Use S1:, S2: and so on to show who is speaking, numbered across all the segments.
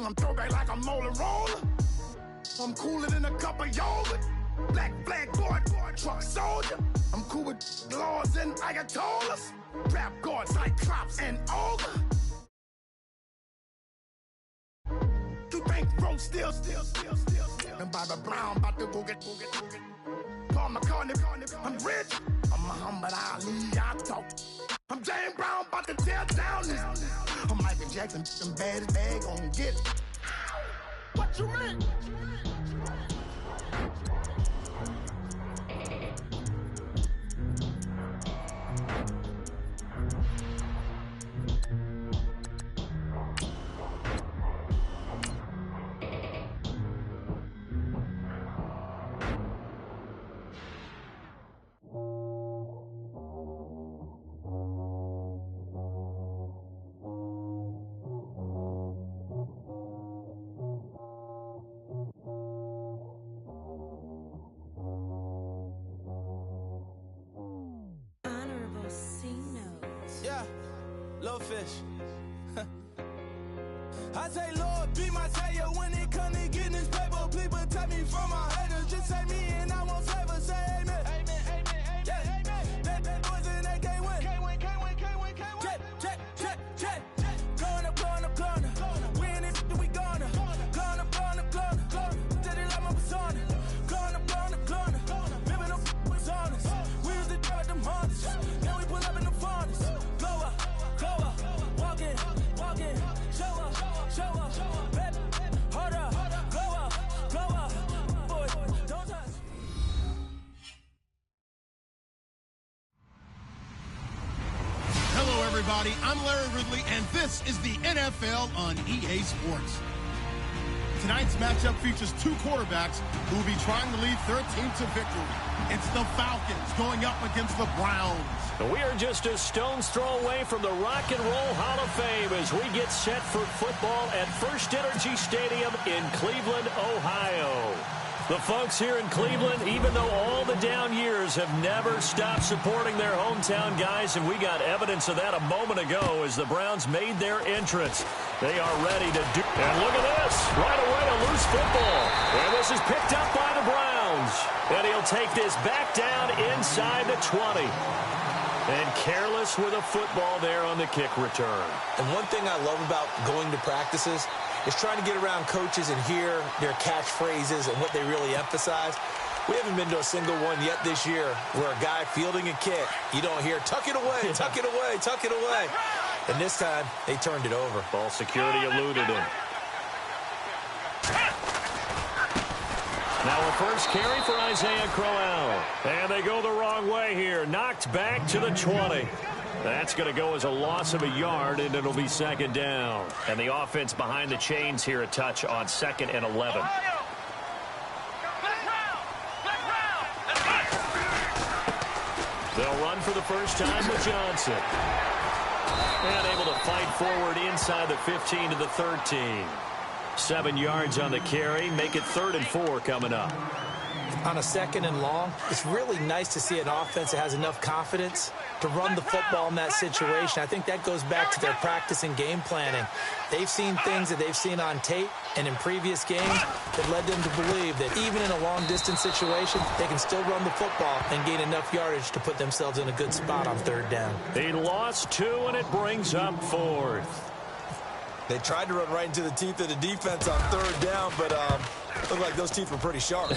S1: I'm throwback like a molar roller. I'm cooler than a cup of yogurt. Black flag board, truck soldier. I'm cool with laws and ayatollahs. Rap god, cyclops and ogre. You think road still. And Bobby Brown about to go get. Paul McCartney, I'm rich. I'm Muhammad Ali, I talk. I'm James Brown, about to tear down this. I'm Michael Jackson, them bad as bad gon' get it. What you mean?
S2: Fish. I say, Lord, be my savior when it come to getting this paper. Please protect me from my haters. Just say me and I won't favor. Say amen. Amen, amen, amen, yeah. Amen. That boys and they can't win. Can't win. Check. Going up. We in it, we gonna. Going up. Did it like my persona. Going up. Remember them was honest. We was the judge, them hunters. Now we pull up in the furnace. Glow up. Walking, show up, baby, hold up, glow up, boy, don't touch.
S3: Hello, everybody. I'm Larry Ridley, and this is the NFL on EA Sports. Tonight's matchup features two quarterbacks who will be trying to lead their team to victory. It's the Falcons going up against the Browns.
S4: We are just a stone's throw away from the Rock and Roll Hall of Fame as we get set for football at First Energy Stadium in Cleveland, Ohio. The folks here in Cleveland, even though all the down years, have never stopped supporting their hometown guys, and we got evidence of that a moment ago as the Browns made their entrance. They are ready to do. And look at this. Right away, a loose football. And this is picked up by the Browns. And he'll take this back down inside the 20. And careless with a football there on the kick return.
S5: And one thing I love about going to practices is trying to get around coaches and hear their catchphrases and what they really emphasize. We haven't been to a single one yet this year where a guy fielding a kick, you don't hear, tuck it away, tuck it away, tuck it away. And this time, they turned it over.
S4: Ball security eluded him. Now a first carry for Isaiah Crowell. And they go the wrong way here. Knocked back to the 20. That's going to go as a loss of a yard, and it'll be second down. And the offense behind the chains here a touch on 2nd and 11. They'll run for the first time with Johnson. And able to fight forward inside the 15 to the 13. 7 yards on the carry. Make it 3rd and 4 coming up.
S5: On a 2nd and long, it's really nice to see an offense that has enough confidence to run the football in that situation. I think that goes back to their practice and game planning. They've seen things that they've seen on tape and in previous games that led them to believe that even in a long-distance situation, they can still run the football and gain enough yardage to put themselves in a good spot on 3rd down.
S4: They lost 2, and it brings up 4th.
S5: They tried to run right into the teeth of the defense on 3rd down, but looked like those teeth were pretty sharp.
S4: They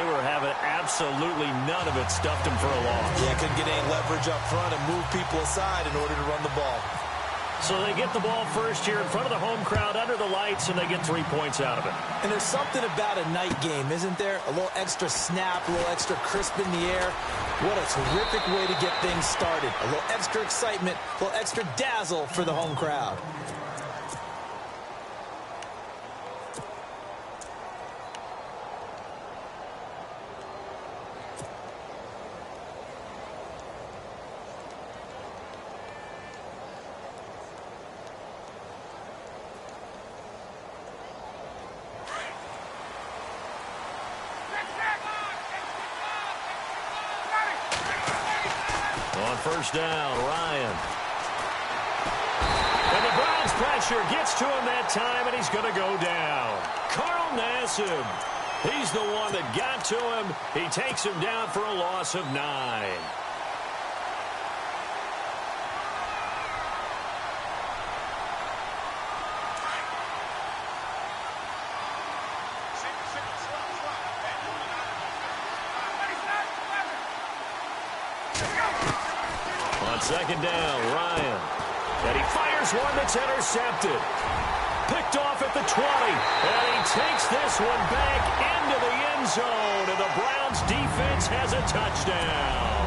S4: were having absolutely none of it, stuffed them for a loss.
S5: Yeah, couldn't get any leverage up front and move people aside in order to run the ball.
S4: So they get the ball first here in front of the home crowd under the lights, and they get 3 points out of it.
S5: And there's something about a night game, isn't there? A little extra snap, a little extra crisp in the air. What a terrific way to get things started. A little extra excitement, a little extra dazzle for the home crowd.
S4: On first down, Ryan. And the Browns press pressure gets to him that time, and he's going to go down. Carl Nassib, he's the one that got to him. He takes him down for a loss of 9. On second down, Ryan. And he fires one that's intercepted. Picked off at the 20. And he takes this one back into the end zone. And the Browns defense has a touchdown.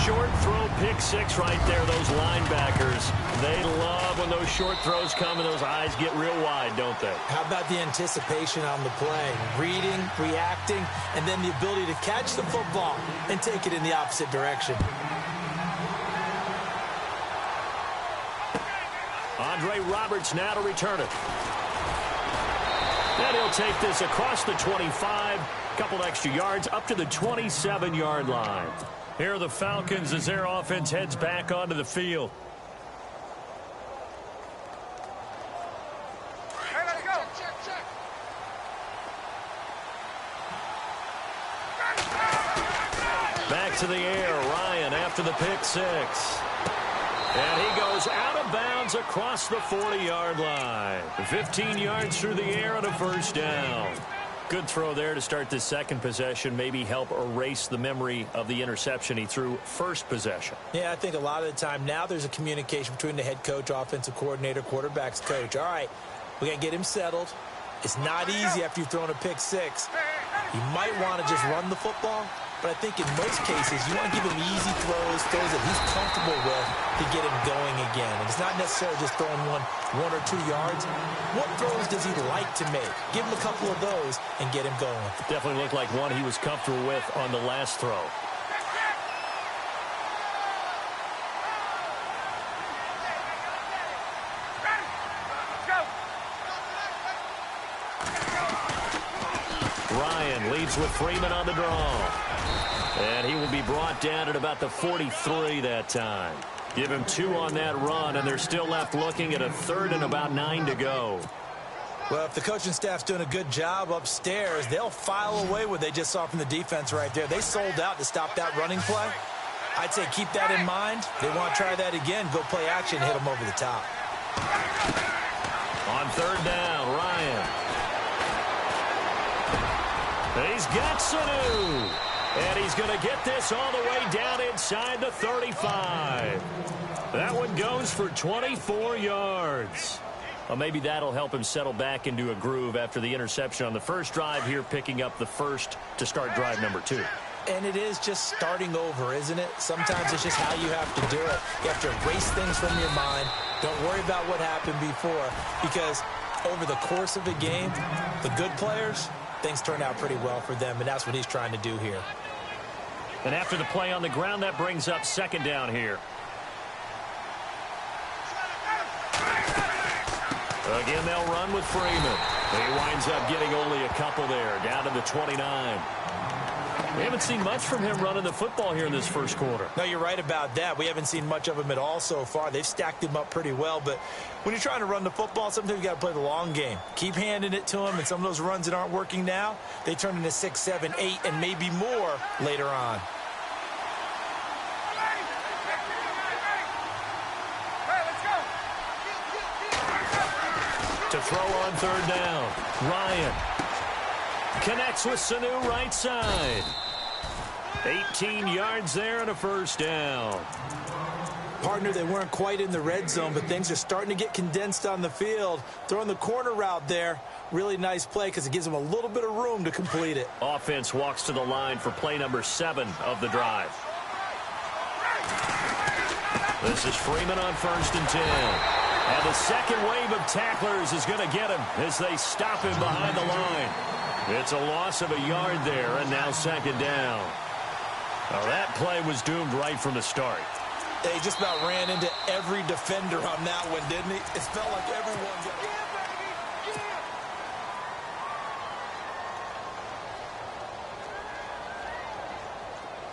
S4: Short throw, pick 6 right there, those linebackers. They love when those short throws come and those eyes get real wide, don't they?
S5: How about the anticipation on the play? Reading, reacting, and then the ability to catch the football and take it in the opposite direction.
S4: Andre Roberts now to return it. And he'll take this across the 25, couple extra yards up to the 27-yard line. Here are the Falcons as their offense heads back onto the field.
S1: Hey, let's go. Check.
S4: Back to the air, Ryan after the pick 6. And he goes out of bounds across the 40-yard line. 15 yards through the air and a first down. Good throw there to start this second possession. Maybe help erase the memory of the interception he threw first possession.
S5: Yeah, I think a lot of the time now there's a communication between the head coach, offensive coordinator, quarterback's coach. All right, we got to get him settled. It's not easy after you've thrown a pick 6. You might want to just run the football, but I think in most cases you want to give him easy throws that he's comfortable with to get him going again. And it's not necessarily just throwing one or 2 yards. What throws does he like to make? Give him a couple of those and get him going.
S4: Definitely looked like one he was comfortable with on the last throw. Ryan leads with Freeman on the draw. And he will be brought down at about the 43 that time. Give him 2 on that run, and they're still left looking at a 3rd and about 9 to go.
S5: Well, if the coaching staff's doing a good job upstairs, they'll file away what they just saw from the defense right there. They sold out to stop that running play. I'd say keep that in mind. They want to try that again. Go play action, hit them over the top.
S4: On 3rd down, Ryan. He's got Sanu. And he's going to get this all the way down inside the 35. That one goes for 24 yards. Well, maybe that'll help him settle back into a groove after the interception on the first drive here, picking up the first to start drive number 2.
S5: And it is just starting over, isn't it? Sometimes it's just how you have to do it. You have to erase things from your mind. Don't worry about what happened before, because over the course of a game, the good players, things turn out pretty well for them, and that's what he's trying to do here.
S4: And after the play on the ground, that brings up 2nd down here. Again, they'll run with Freeman. He winds up getting only a couple there, down to the 29. We haven't seen much from him running the football here in this first quarter.
S5: No, you're right about that. We haven't seen much of him at all so far. They've stacked him up pretty well, but when you're trying to run the football, sometimes you got to play the long game. Keep handing it to him, and some of those runs that aren't working now, they turn into 6, 7, 8, and maybe more later on.
S4: To throw on 3rd down, Ryan connects with Sanu right side. 18 yards there and a first down.
S5: Partner, they weren't quite in the red zone, but things are starting to get condensed on the field. Throwing the corner route there, really nice play because it gives them a little bit of room to complete it.
S4: Offense walks to the line for play number 7 of the drive. This is Freeman on 1st and 10. And the second wave of tacklers is going to get him as they stop him behind the line. It's a loss of a yard there, and now 2nd down. Well, that play was doomed right from the start.
S5: They just about ran into every defender on that one, didn't he? It felt like everyone got...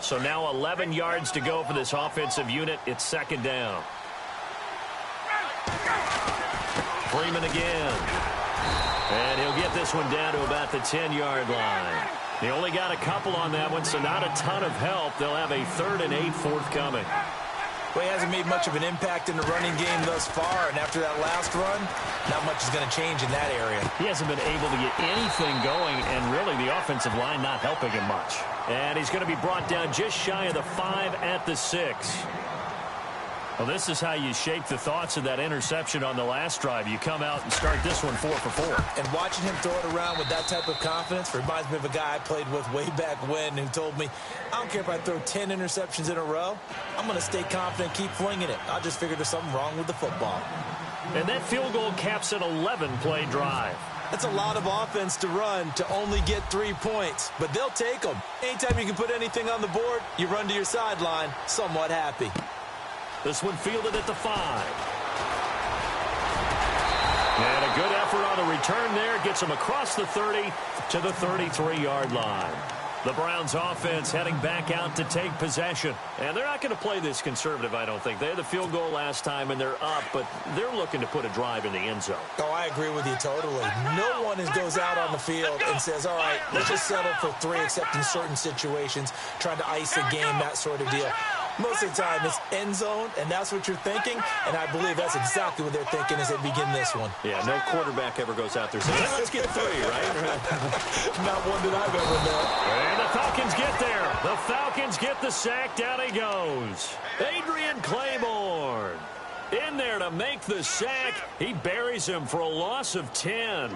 S4: So now 11 yards to go for this offensive unit. It's 2nd down. Freeman again. And he'll get this one down to about the 10-yard line. He only got a couple on that one, so not a ton of help. They'll have a 3rd and 8 forthcoming.
S5: Well, he hasn't made much of an impact in the running game thus far, and after that last run, not much is going to change in that area.
S4: He hasn't been able to get anything going, and really the offensive line not helping him much. And he's going to be brought down just shy of the 5 at the 6. Well, this is how you shake the thoughts of that interception on the last drive. You come out and start this one 4 for 4.
S5: And watching him throw it around with that type of confidence reminds me of a guy I played with way back when who told me, I don't care if I throw 10 interceptions in a row. I'm going to stay confident, keep flinging it. I just figured there's something wrong with the football.
S4: And that field goal caps an 11-play drive.
S5: That's a lot of offense to run to only get 3 points, but they'll take them. Anytime you can put anything on the board, you run to your sideline somewhat happy.
S4: This one fielded at the 5. And a good effort on the return there. Gets him across the 30 to the 33-yard line. The Browns offense heading back out to take possession. And they're not going to play this conservative, I don't think. They had the field goal last time, and they're up, but they're looking to put a drive in the end zone.
S5: Oh, I agree with you totally. No one goes out on the field and says, all right, let's just settle for 3, except in certain situations, trying to ice a game, that sort of deal. Most of the time, it's end zone, and that's what you're thinking, and I believe that's exactly what they're thinking as they begin this one.
S4: Yeah, no quarterback ever goes out there saying, let's get 3, right?
S5: Not one that I've ever met.
S4: And the Falcons get there. The Falcons get the sack. Down he goes. Adrian Claiborne in there to make the sack. He buries him for a loss of 10.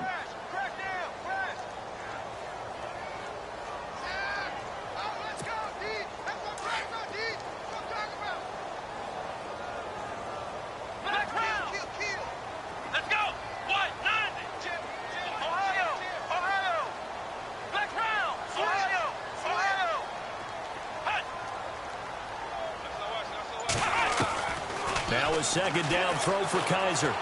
S4: Now a second down throw for Kaiser.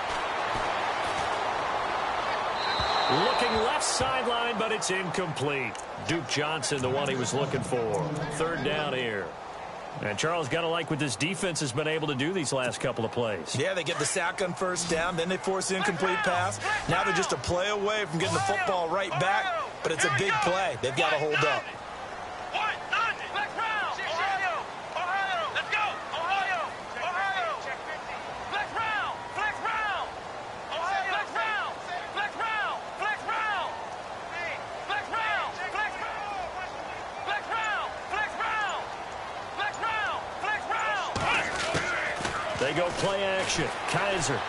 S4: Looking left sideline, but it's incomplete. Duke Johnson, the one he was looking for. 3rd down here. And Charles, got to like what this defense has been able to do these last couple of plays.
S5: Yeah, they get the sack on 1st down, then they force the incomplete pass. Now they're just a play away from getting the football right back, but it's a big play. They've got to hold up.
S4: They go play action. Kaiser.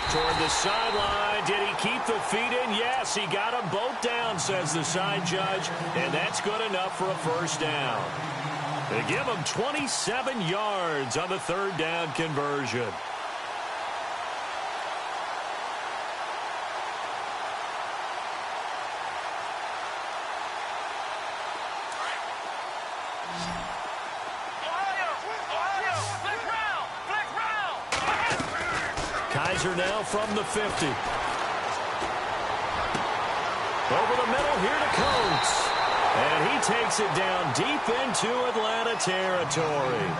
S4: Toward the sideline. Did he keep the feet in? Yes, he got them both down, says the side judge. And that's good enough for a 1st down. They give him 27 yards on the 3rd down conversion. Kaiser now from the 50. Over the middle here to Coates. And he takes it down deep into Atlanta territory.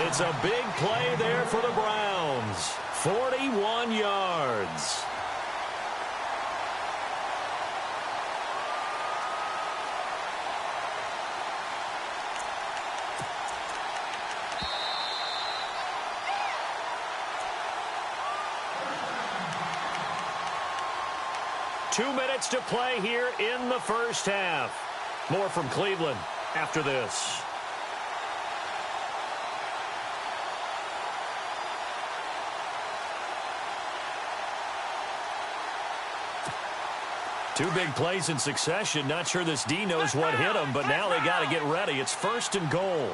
S4: It's a big play there for the Browns. 41 yards. Two minutes to play here in the 1st half. More from Cleveland after this. Two big plays in succession. Not sure this D knows what hit him, but now they got to get ready. It's 1st and goal.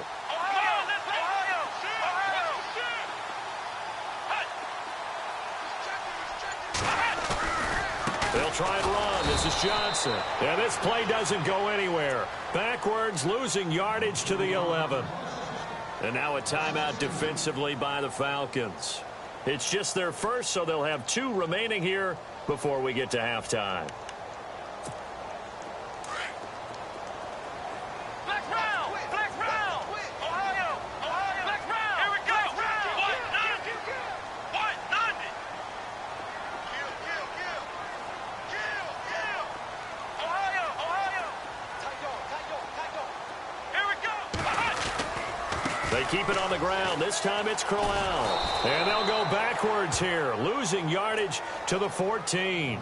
S4: They'll try and run. This is Johnson. And this play doesn't go anywhere. Backwards, losing yardage to the 11. And now a timeout defensively by the Falcons. It's just their first, so they'll have 2 remaining here before we get to halftime. They keep it on the ground. This time it's Crowell. And they'll go backwards here, losing yardage to the 14.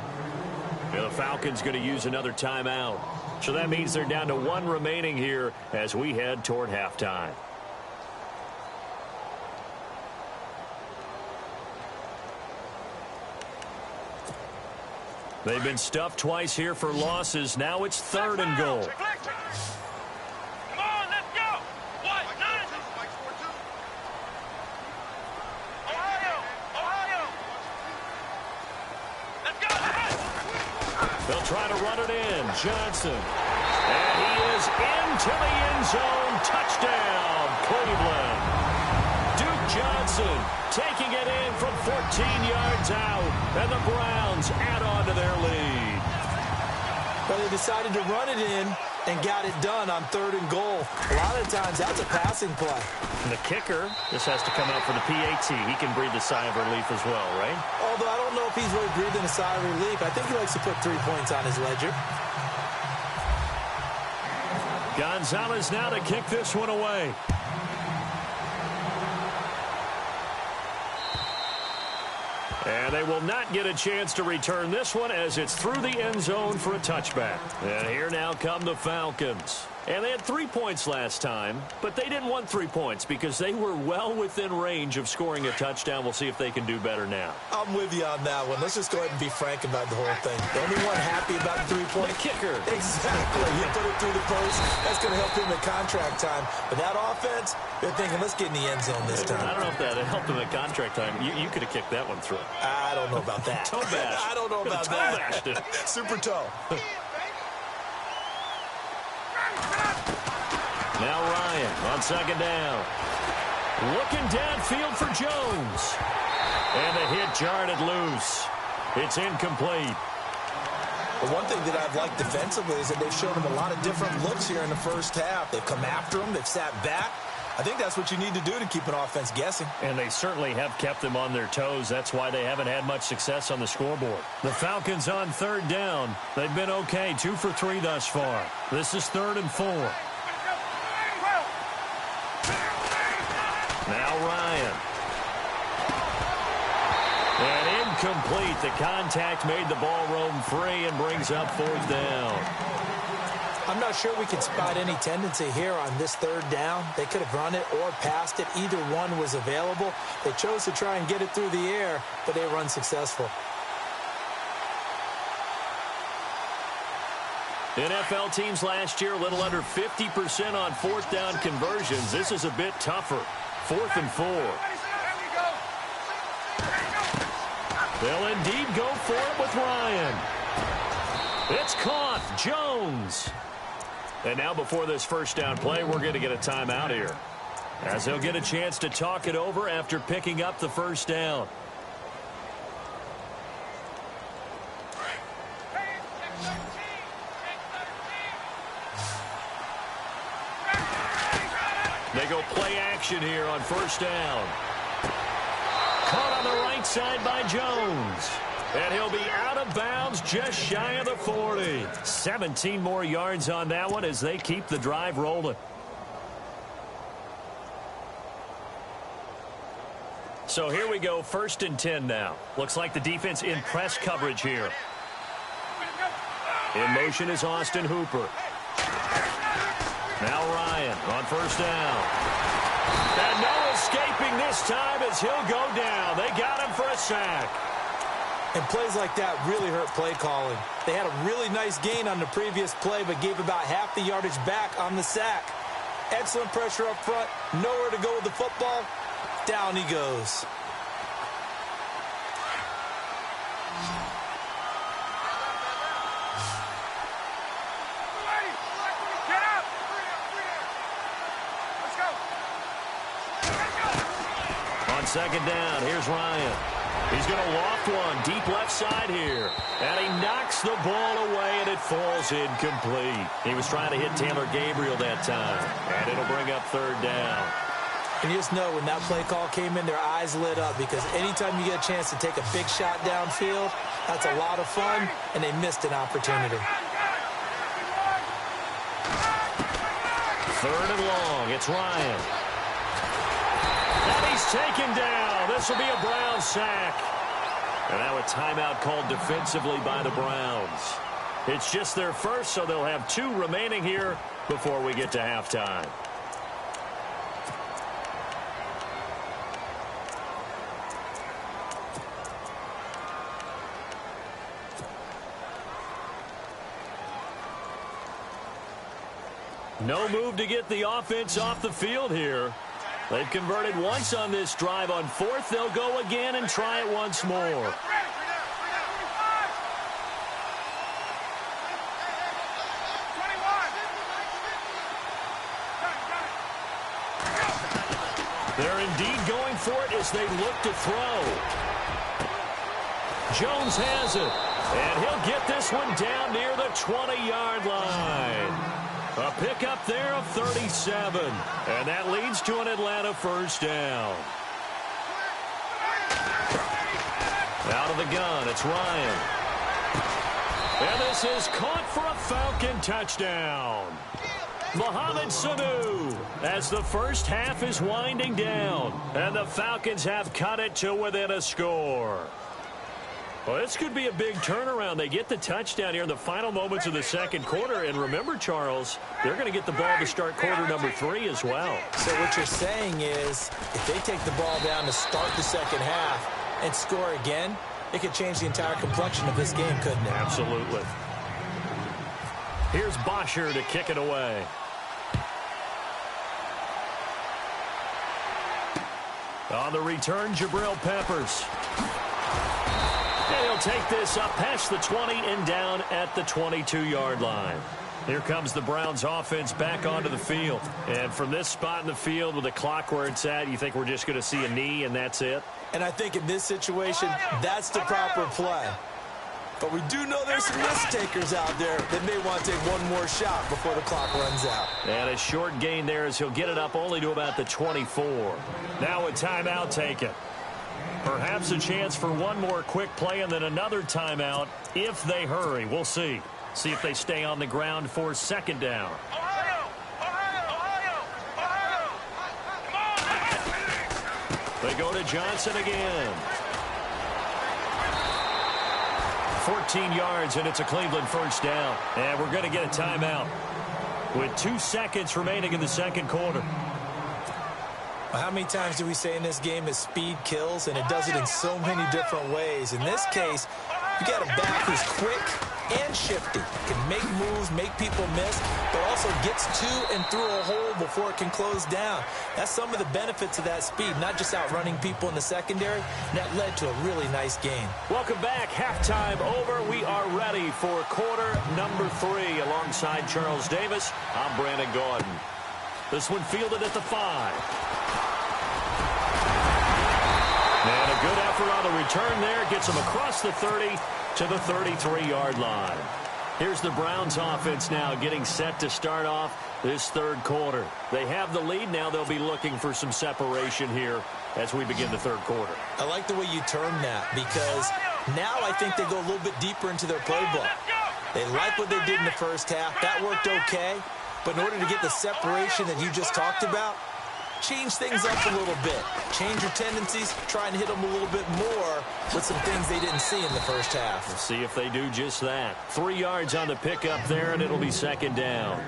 S4: And the Falcons going to use another timeout. So that means they're down to 1 remaining here as we head toward halftime. They've been stuffed twice here for losses. Now it's 3rd and goal. They'll try to run it in. Johnson. And he is into the end zone. Touchdown, Cleveland. Duke Johnson taking it in from 14 yards out. And the Browns add on to their lead.
S5: Well, they decided to run it in and got it done on 3rd and goal. A lot of times, that's a passing play.
S4: And the kicker, this has to come out for the PAT. He can breathe a sigh of relief as well, right?
S5: Although I don't know if he's really breathing a sigh of relief. I think he likes to put 3 points on his ledger.
S4: Gonzalez now to kick this one away. And they will not get a chance to return this one as it's through the end zone for a touchback. And here now come the Falcons. And they had 3 points last time, but they didn't want 3 points because they were well within range of scoring a touchdown. We'll see if they can do better now.
S5: I'm with you on that one. Let's just go ahead and be frank about the whole thing. The only one happy about the 3-point
S4: kicker.
S5: Exactly. He put it through the post. That's going to help him at contract time. But that offense, they're thinking, let's get in the end zone this time.
S4: I don't know if that helped him at contract time. You could have kicked that one through.
S5: I don't know about that.
S4: Toe bash.
S5: I don't know about
S4: toe
S5: that.
S4: Bashed it.
S5: Super toe.
S4: Now Ryan on 2nd down. Looking downfield for Jones. And the hit jarred it loose. It's incomplete.
S5: The one thing that I've liked defensively is that they've shown him a lot of different looks here in the first half. They've come after him. They've sat back. I think that's what you need to do to keep an offense guessing.
S4: And they certainly have kept them on their toes. That's why they haven't had much success on the scoreboard. The Falcons on 3rd down. They've been okay, 2 for 3 thus far. This is 3rd and 4. Now Ryan. And incomplete. The contact made the ball roam free and brings up 4th down.
S5: I'm not sure we can spot any tendency here on this 3rd down. They could have run it or passed it. Either one was available. They chose to try and get it through the air, but they were unsuccessful.
S4: NFL teams last year a little under 50% on 4th down conversions. This is a bit tougher. 4th and 4. They'll indeed go for it with Ryan. It's caught. Jones. And now before this 1st down play, we're going to get a timeout here, as they'll get a chance to talk it over after picking up the 1st down. They go play action here on 1st down. Caught on the right side by Jones. And he'll be out of bounds just shy of the 40. 17 more yards on that one as they keep the drive rolling. So here we go, 1st and 10 now. Looks like the defense in press coverage here. In motion is Austin Hooper. Now Ryan on 1st down. And no escaping this time as he'll go down. They got him for a sack.
S5: And plays like that really hurt play calling. They had a really nice gain on the previous play, but gave about half the yardage back on the sack. Excellent pressure up front. Nowhere to go with the football. Down he goes.
S4: On 2nd down, here's Ryan. He's going to loft one deep left side here. And he knocks the ball away, and it falls incomplete. He was trying to hit Taylor Gabriel that time. And it'll bring up 3rd down.
S5: And you just know when that play call came in, their eyes lit up, because anytime you get a chance to take a big shot downfield, that's a lot of fun, and they missed an opportunity.
S4: 3rd and long. It's Ryan. taken down. This will be a Browns sack. And now a timeout called defensively by the Browns. It's just their first, so they'll have 2 remaining here before we get to halftime. No move to get the offense off the field here. They've converted once on this drive. On 4th, they'll go again and try it once more. They're indeed going for it as they look to throw. Jones has it, and he'll get this one down near the 20-yard line. A pickup there of 37, and that leads to an Atlanta first down. Out of the gun, it's Ryan. And this is caught for a Falcon touchdown. Mohamed Sanu as the first half is winding down, and the Falcons have cut it to within a score. Well, this could be a big turnaround. They get the touchdown here in the final moments of the second quarter. And remember, Charles, they're going to get the ball to start quarter number 3 as well.
S5: So what you're saying is if they take the ball down to start the second half and score again, it could change the entire complexion of this game, couldn't it?
S4: Absolutely. Here's Bosher to kick it away. On the return, Jabril Peppers. And he'll take this up past the 20 and down at the 22-yard line. Here comes the Browns offense back onto the field. And from this spot in the field with the clock where it's at, you think we're just going to see a knee and that's it?
S5: And I think in this situation, that's the proper play. But we do know there's some risk takers out there that may want to take one more shot before the clock runs out.
S4: And a short gain there as he'll get it up only to about the 24. Now a timeout taken. Perhaps a chance for one more quick play and then another timeout if they hurry. We'll see. See if they stay on the ground for second down. They go to Johnson again. 14 yards, and it's a Cleveland first down. And we're going to get a timeout with 2 seconds remaining in the second quarter.
S5: Well, how many times do we say in this game that speed kills, and it does it in so many different ways? In this case, you got a back who's quick and shifty, can make moves, make people miss, but also gets to and through a hole before it can close down. That's some of the benefits of that speed, not just outrunning people in the secondary, and that led to a really nice game.
S4: Welcome back. Halftime over. We are ready for quarter number 3 alongside Charles Davis. I'm Brandon Gordon. This one fielded at the 5. And a good effort on the return there. Gets him across the 30 to the 33-yard line. Here's the Browns offense now getting set to start off this third quarter. They have the lead. Now they'll be looking for some separation here as we begin the third quarter.
S5: I like the way you term that because now I think they go a little bit deeper into their playbook. They like what they did in the first half. That worked okay. But in order to get the separation that you just talked about, change things up a little bit. Change your tendencies. Try and hit them a little bit more with some things they didn't see in the first half.
S4: We'll see if they do just that. 3 yards on the pickup there, and it'll be second down.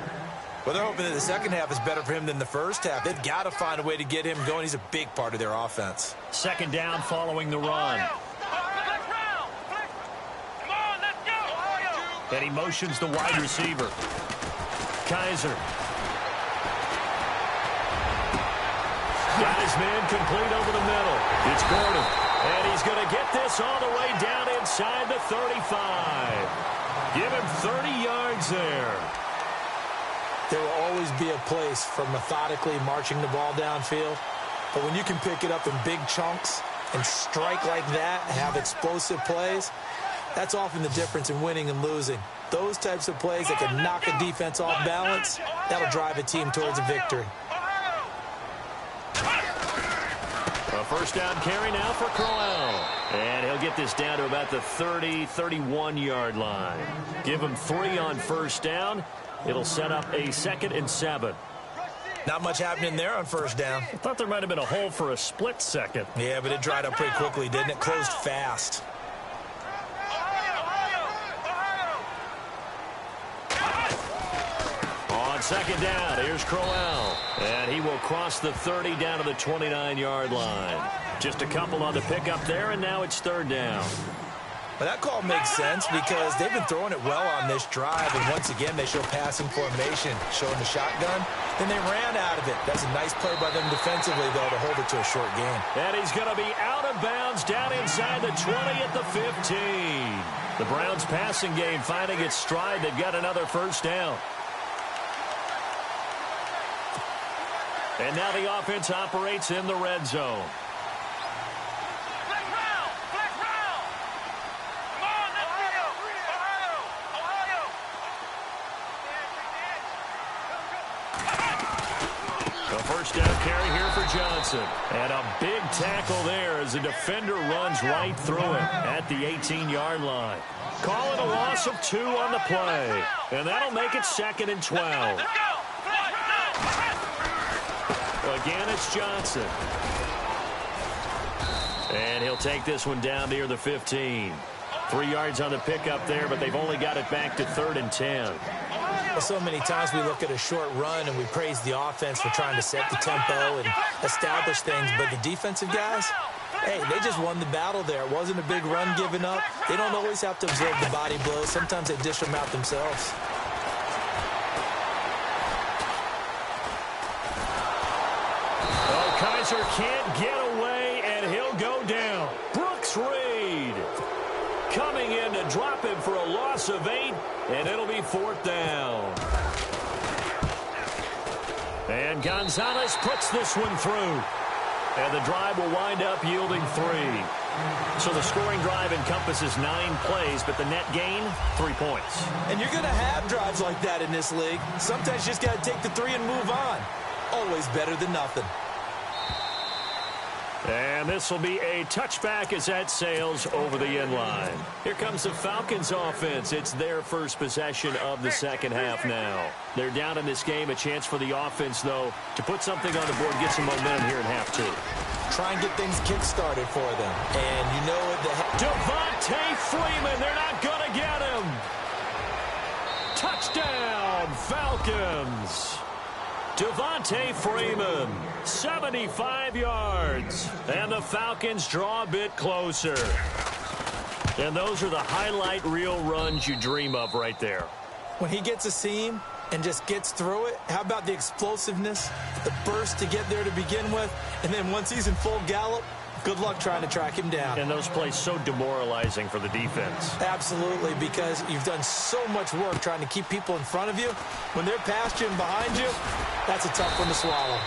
S5: Well, they're hoping that the second half is better for him than the first half. They've got to find a way to get him going. He's a big part of their offense.
S4: Second down following the run. And he motions the wide receiver. Kaiser. Got his man complete over the middle. It's Gordon. And he's going to get this all the way down inside the 35. Give him 30 yards there.
S5: There will always be a place for methodically marching the ball downfield. But when you can pick it up in big chunks and strike like that, have explosive plays, that's often the difference in winning and losing. Those types of plays that can knock a defense off balance, that'll drive a team towards a victory.
S4: A first down carry now for Crowell. And he'll get this down to about the 31-yard line. Give him 3 on first down. It'll set up a 2nd and 7.
S5: Not much happening there on first down.
S4: I thought there might have been a hole for a split second.
S5: Yeah, but it dried up pretty quickly, didn't it? Closed fast.
S4: On second down, here's Crowell. And he will cross the 30 down to the 29-yard line. Just a couple on the pickup there, and now it's third down.
S5: Well, that call makes sense because they've been throwing it well on this drive, and once again, they show passing formation, showing the shotgun. Then they ran out of it. That's a nice play by them defensively, though, to hold it to a short gain.
S4: And he's going to be out of bounds down inside the 20 at the 15. The Browns' passing game finding its stride. They've got another first down. And now the offense operates in the red zone. First down carry here for Johnson. And a big tackle there as the defender runs right through him at the 18-yard line. Call it a loss of 2 on the play. And that'll make it 2nd and 12. Again, it's Johnson. And he'll take this one down near the 15. 3 yards on the pickup there, but they've only got it back to 3rd and 10.
S5: So many times we look at a short run and we praise the offense for trying to set the tempo and establish things, but the defensive guys, hey, they just won the battle there. It wasn't a big run given up. They don't always have to absorb the body blows. Sometimes they dish them out themselves.
S4: Oh, Kaiser can't get away, and he'll go down. Brooks Reed coming in to drop him for a loss of 8, and it'll be 4th down. And Gonzalez puts this one through. And the drive will wind up yielding 3. So the scoring drive encompasses 9 plays, but the net gain, 3 points.
S5: And you're going to have drives like that in this league. Sometimes you just got to take the 3 and move on. Always better than nothing.
S4: And this will be a touchback as that sails over the end line. Here comes the Falcons offense. It's their first possession of the second half now. They're down in this game. A chance for the offense, though, to put something on the board, get some momentum here in half 2.
S5: Try and get things kick-started for them. And you know what
S4: Devontae Freeman, they're not going to get him. Touchdown, Falcons. Devontae Freeman, 75 yards. And the Falcons draw a bit closer. And those are the highlight reel runs you dream of right there.
S5: When he gets a seam and just gets through it, how about the explosiveness, the burst to get there to begin with, and then once he's in full gallop, good luck trying to track him down.
S4: And those plays so demoralizing for the defense.
S5: Absolutely, because you've done so much work trying to keep people in front of you. When they're past you and behind you, that's a tough one to swallow.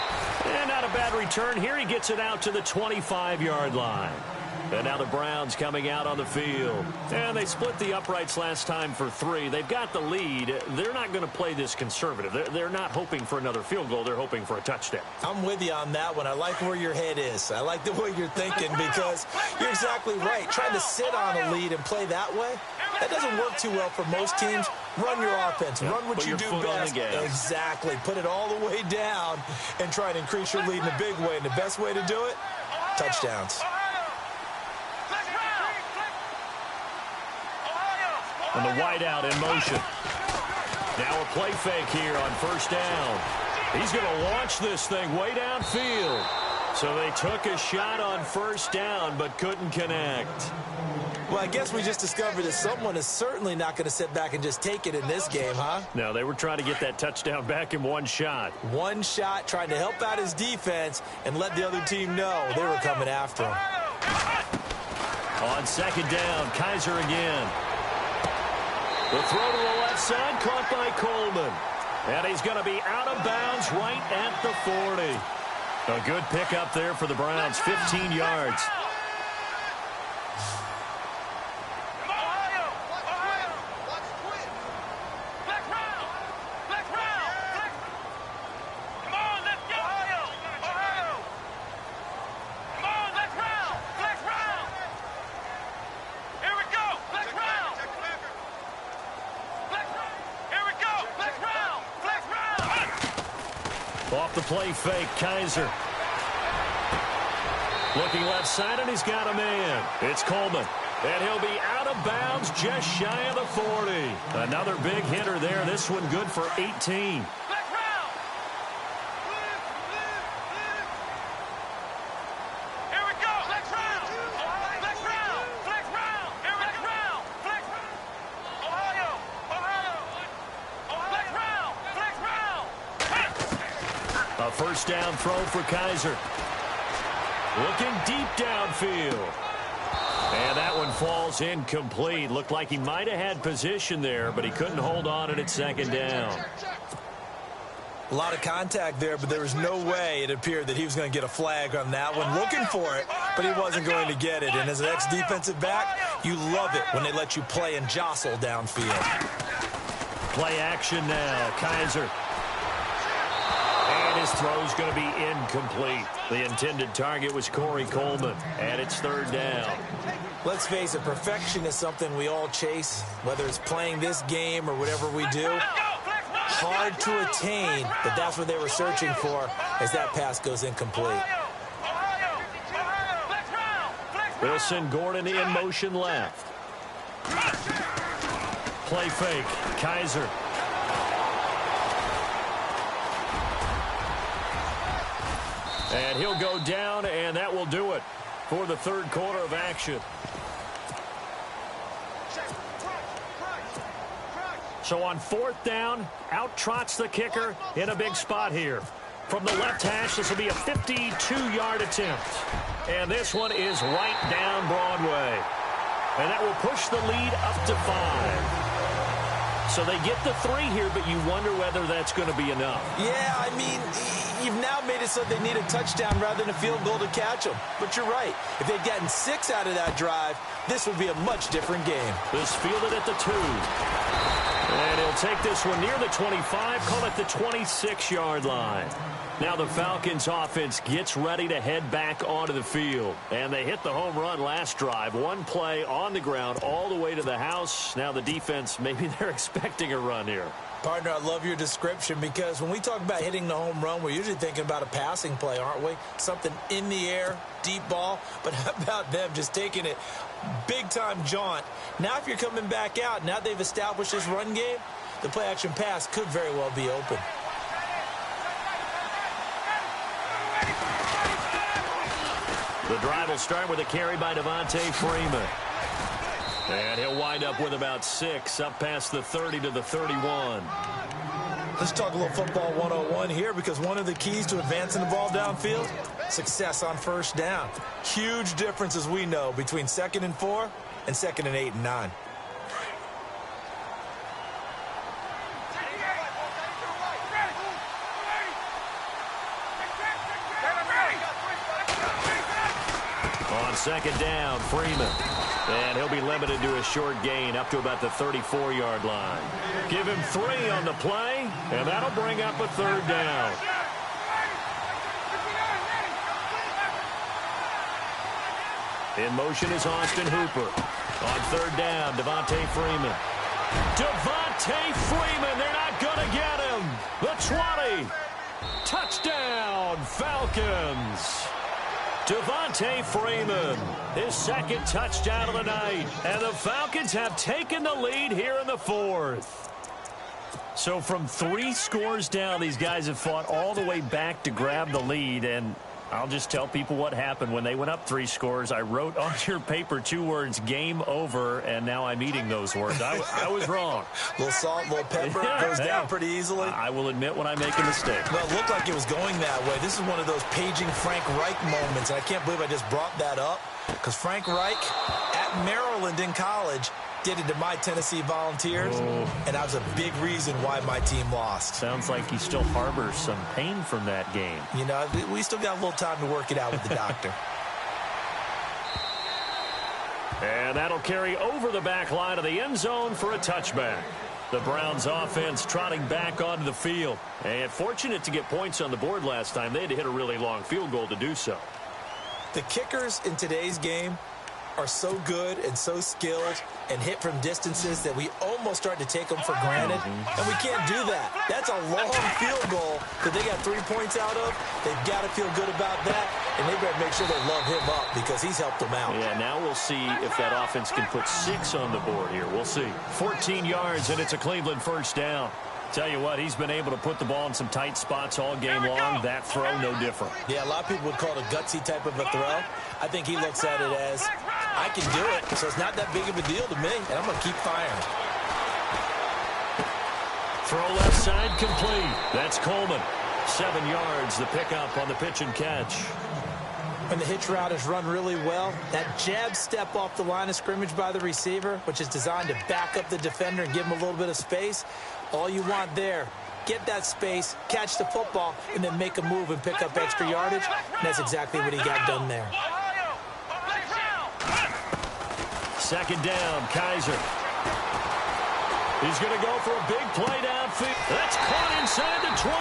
S4: And not a bad return here. He gets it out to the 25-yard line. And now the Browns coming out on the field. And they split the uprights last time for 3. They've got the lead. They're not going to play this conservative. They're not hoping for another field goal. They're hoping for a touchdown.
S5: I'm with you on that one. I like where your head is. I like the way you're thinking because you're exactly right. Trying to sit on a lead and play that way, that doesn't work too well for most teams. Run your offense. Run what you do best. Exactly. Put it all the way down and try to increase your lead in a big way. And the best way to do it, touchdowns.
S4: And the wideout in motion. Now a play fake here on first down. He's going to launch this thing way downfield. So they took a shot on first down but couldn't connect.
S5: Well, I guess we just discovered that someone is certainly not going to sit back and just take it in this game, huh?
S4: No, they were trying to get that touchdown back in one shot.
S5: One shot, trying to help out his defense and let the other team know they were coming after him.
S4: On second down, Kaiser again. The throw to the left side, caught by Coleman. And he's going to be out of bounds right at the 40. A good pickup there for the Browns, 15 yards. The play fake, Kaiser. Looking left side, and he's got a man. It's Coleman. And he'll be out of bounds just shy of the 40. Another big hitter there. This one good for 18. A first down throw for Kaiser. Looking deep downfield. And that one falls incomplete. Looked like he might have had position there, but he couldn't hold on at second down.
S5: A lot of contact there, but there was no way it appeared that he was going to get a flag on that one. Looking for it, but he wasn't going to get it. And as an ex-defensive back, you love it when they let you play and jostle downfield.
S4: Play action now. Kaiser. And his throw's going to be incomplete. The intended target was Corey Coleman, and it's third down.
S5: Let's face it, perfection is something we all chase, whether it's playing this game or whatever we do. Hard to attain, but that's what they were searching for as that pass goes incomplete.
S4: Wilson Gordon in motion left. Play fake. Kaiser. And he'll go down, and that will do it for the third quarter of action. So on fourth down, out trots the kicker in a big spot here. From the left hash, this will be a 52-yard attempt. And this one is right down Broadway. And that will push the lead up to 5. So they get the 3 here, but you wonder whether that's going to be enough.
S5: Yeah, I mean, you've now made it so they need a touchdown rather than a field goal to catch them. But you're right. If they'd gotten 6 out of that drive, this would be a much different game.
S4: This fielded at the 2. And he'll take this one near the 25, call it the 26-yard line. Now the Falcons offense gets ready to head back onto the field. And they hit the home run last drive. One play on the ground all the way to the house. Now the defense, maybe they're expecting a run here.
S5: Partner, I love your description because when we talk about hitting the home run, we're usually thinking about a passing play, aren't we? Something in the air, deep ball. But how about them just taking it big-time jaunt? Now if you're coming back out, now they've established this run game, the play-action pass could very well be open.
S4: The drive will start with a carry by Devontae Freeman. And he'll wind up with about 6 up past the 30 to the 31.
S5: Let's talk a little football 101 here because one of the keys to advancing the ball downfield, success on first down. Huge difference, as we know, between 2nd and 4 and 2nd and 8 and 9.
S4: On second down, Freeman. And he'll be limited to a short gain up to about the 34-yard line. Give him 3 on the play, and that'll bring up a third down. In motion is Austin Hooper. On third down, Devontae Freeman. Devontae Freeman, they're not going to get him. The 20. Touchdown, Falcons. Devontae Freeman, his second touchdown of the night. And the Falcons have taken the lead here in the 4th. So from 3 scores down, these guys have fought all the way back to grab the lead. And I'll just tell people what happened when they went up 3 scores. I wrote on your paper 2 words, game over, and now I'm eating those words. I was wrong.
S5: A little salt, a little pepper, goes down pretty easily.
S4: I will admit when I make a mistake.
S5: Well, it looked like it was going that way. This is one of those paging Frank Reich moments, and I can't believe I just brought that up because Frank Reich at Maryland in college did it to my Tennessee Volunteers, and that was a big reason why my team lost.
S4: Sounds like he still harbors some pain from that game.
S5: You know, we still got a little time to work it out with the doctor.
S4: And that'll carry over the back line of the end zone for a touchback. The Browns offense trotting back onto the field. And fortunate to get points on the board last time. They had to hit a really long field goal to do so.
S5: The kickers in today's game are so good and so skilled and hit from distances that we almost start to take them for granted, and we can't do that. That's a long field goal that they got 3 points out of. They've got to feel good about that, and they better make sure they love him up because he's helped them out.
S4: Yeah, now we'll see if that offense can put 6 on the board here. We'll see. 14 yards, and it's a Cleveland first down. Tell you what, he's been able to put the ball in some tight spots all game long. That throw, no different.
S5: Yeah, a lot of people would call it a gutsy type of a throw. I think he looks at it as, I can do it, so it's not that big of a deal to me, and I'm going to keep firing.
S4: Throw left side complete. That's Coleman. 7 yards, the pickup on the pitch and catch.
S5: When the hitch route is run really well, that jab step off the line of scrimmage by the receiver, which is designed to back up the defender and give him a little bit of space, all you want there, get that space, catch the football, and then make a move and pick up extra yardage. And that's exactly what he got done there.
S4: Second down, Kaiser. He's going to go for a big play downfield. That's caught inside the 20.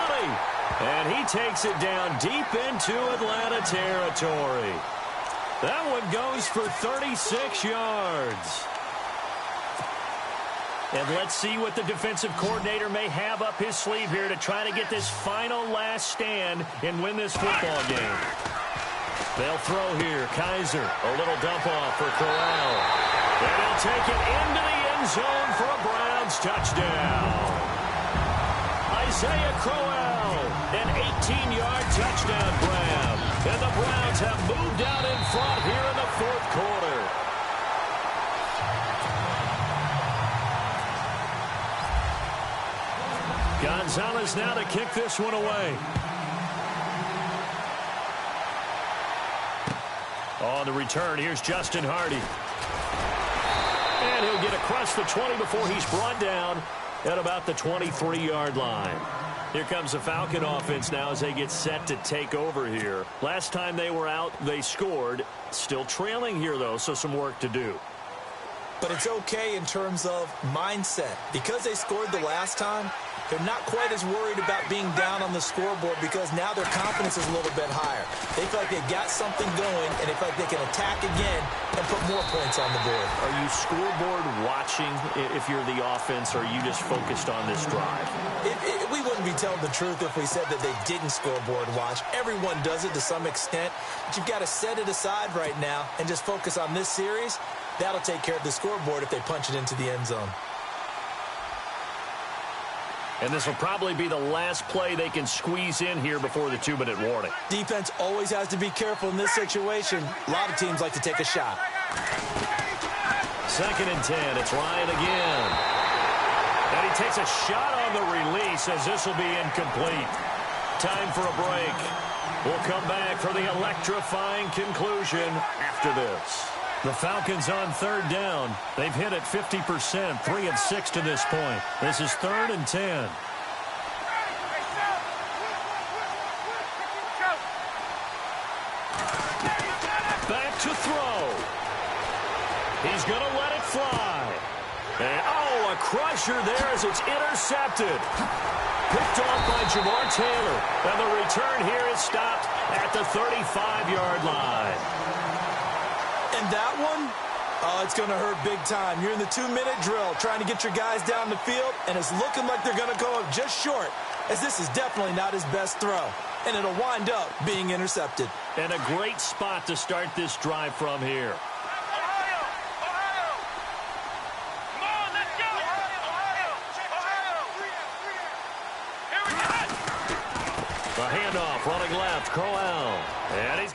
S4: And he takes it down deep into Atlanta territory. That one goes for 36 yards. And let's see what the defensive coordinator may have up his sleeve here to try to get this final last stand and win this football game. They'll throw here. Kaiser, a little dump off for Corral. And he'll take it into the end zone for a Browns touchdown. Isaiah Crowell, an 18-yard touchdown grab. And the Browns have moved out in front here in the fourth quarter. Gonzalez now to kick this one away. On the return, here's Justin Hardy. And he'll get across the 20 before he's brought down at about the 23-yard line. Here comes the Falcon offense now as they get set to take over here. Last time they were out, they scored. Still trailing here, though, so some work to do.
S5: But it's okay in terms of mindset. Because they scored the last time, they're not quite as worried about being down on the scoreboard because now their confidence is a little bit higher. They feel like they've got something going, and they feel like they can attack again and put more points on the board.
S4: Are you scoreboard watching if you're the offense, or are you just focused on this drive?
S5: We wouldn't be telling the truth if we said that they didn't scoreboard watch. Everyone does it to some extent, but you've got to set it aside right now and just focus on this series. That'll take care of the scoreboard if they punch it into the end zone.
S4: And this will probably be the last play they can squeeze in here before the 2-minute warning.
S5: Defense always has to be careful in this situation. A lot of teams like to take a shot.
S4: 2nd and 10. It's Ryan again. And he takes a shot on the release as this will be incomplete. Time for a break. We'll come back for the electrifying conclusion after this. The Falcons on 3rd down. They've hit it 50%, 3 of 6 to this point. This is 3rd and 10. Back to throw. He's going to let it fly. And, a crusher there as it's intercepted. Picked off by Jamar Taylor. And the return here is stopped at the 35-yard line.
S5: And that one, it's going to hurt big time. You're in the 2-minute drill trying to get your guys down the field, and it's looking like they're going to go up just short, as this is definitely not his best throw. And it'll wind up being intercepted.
S4: And a great spot to start this drive from here. The handoff running left, Crowell. And he's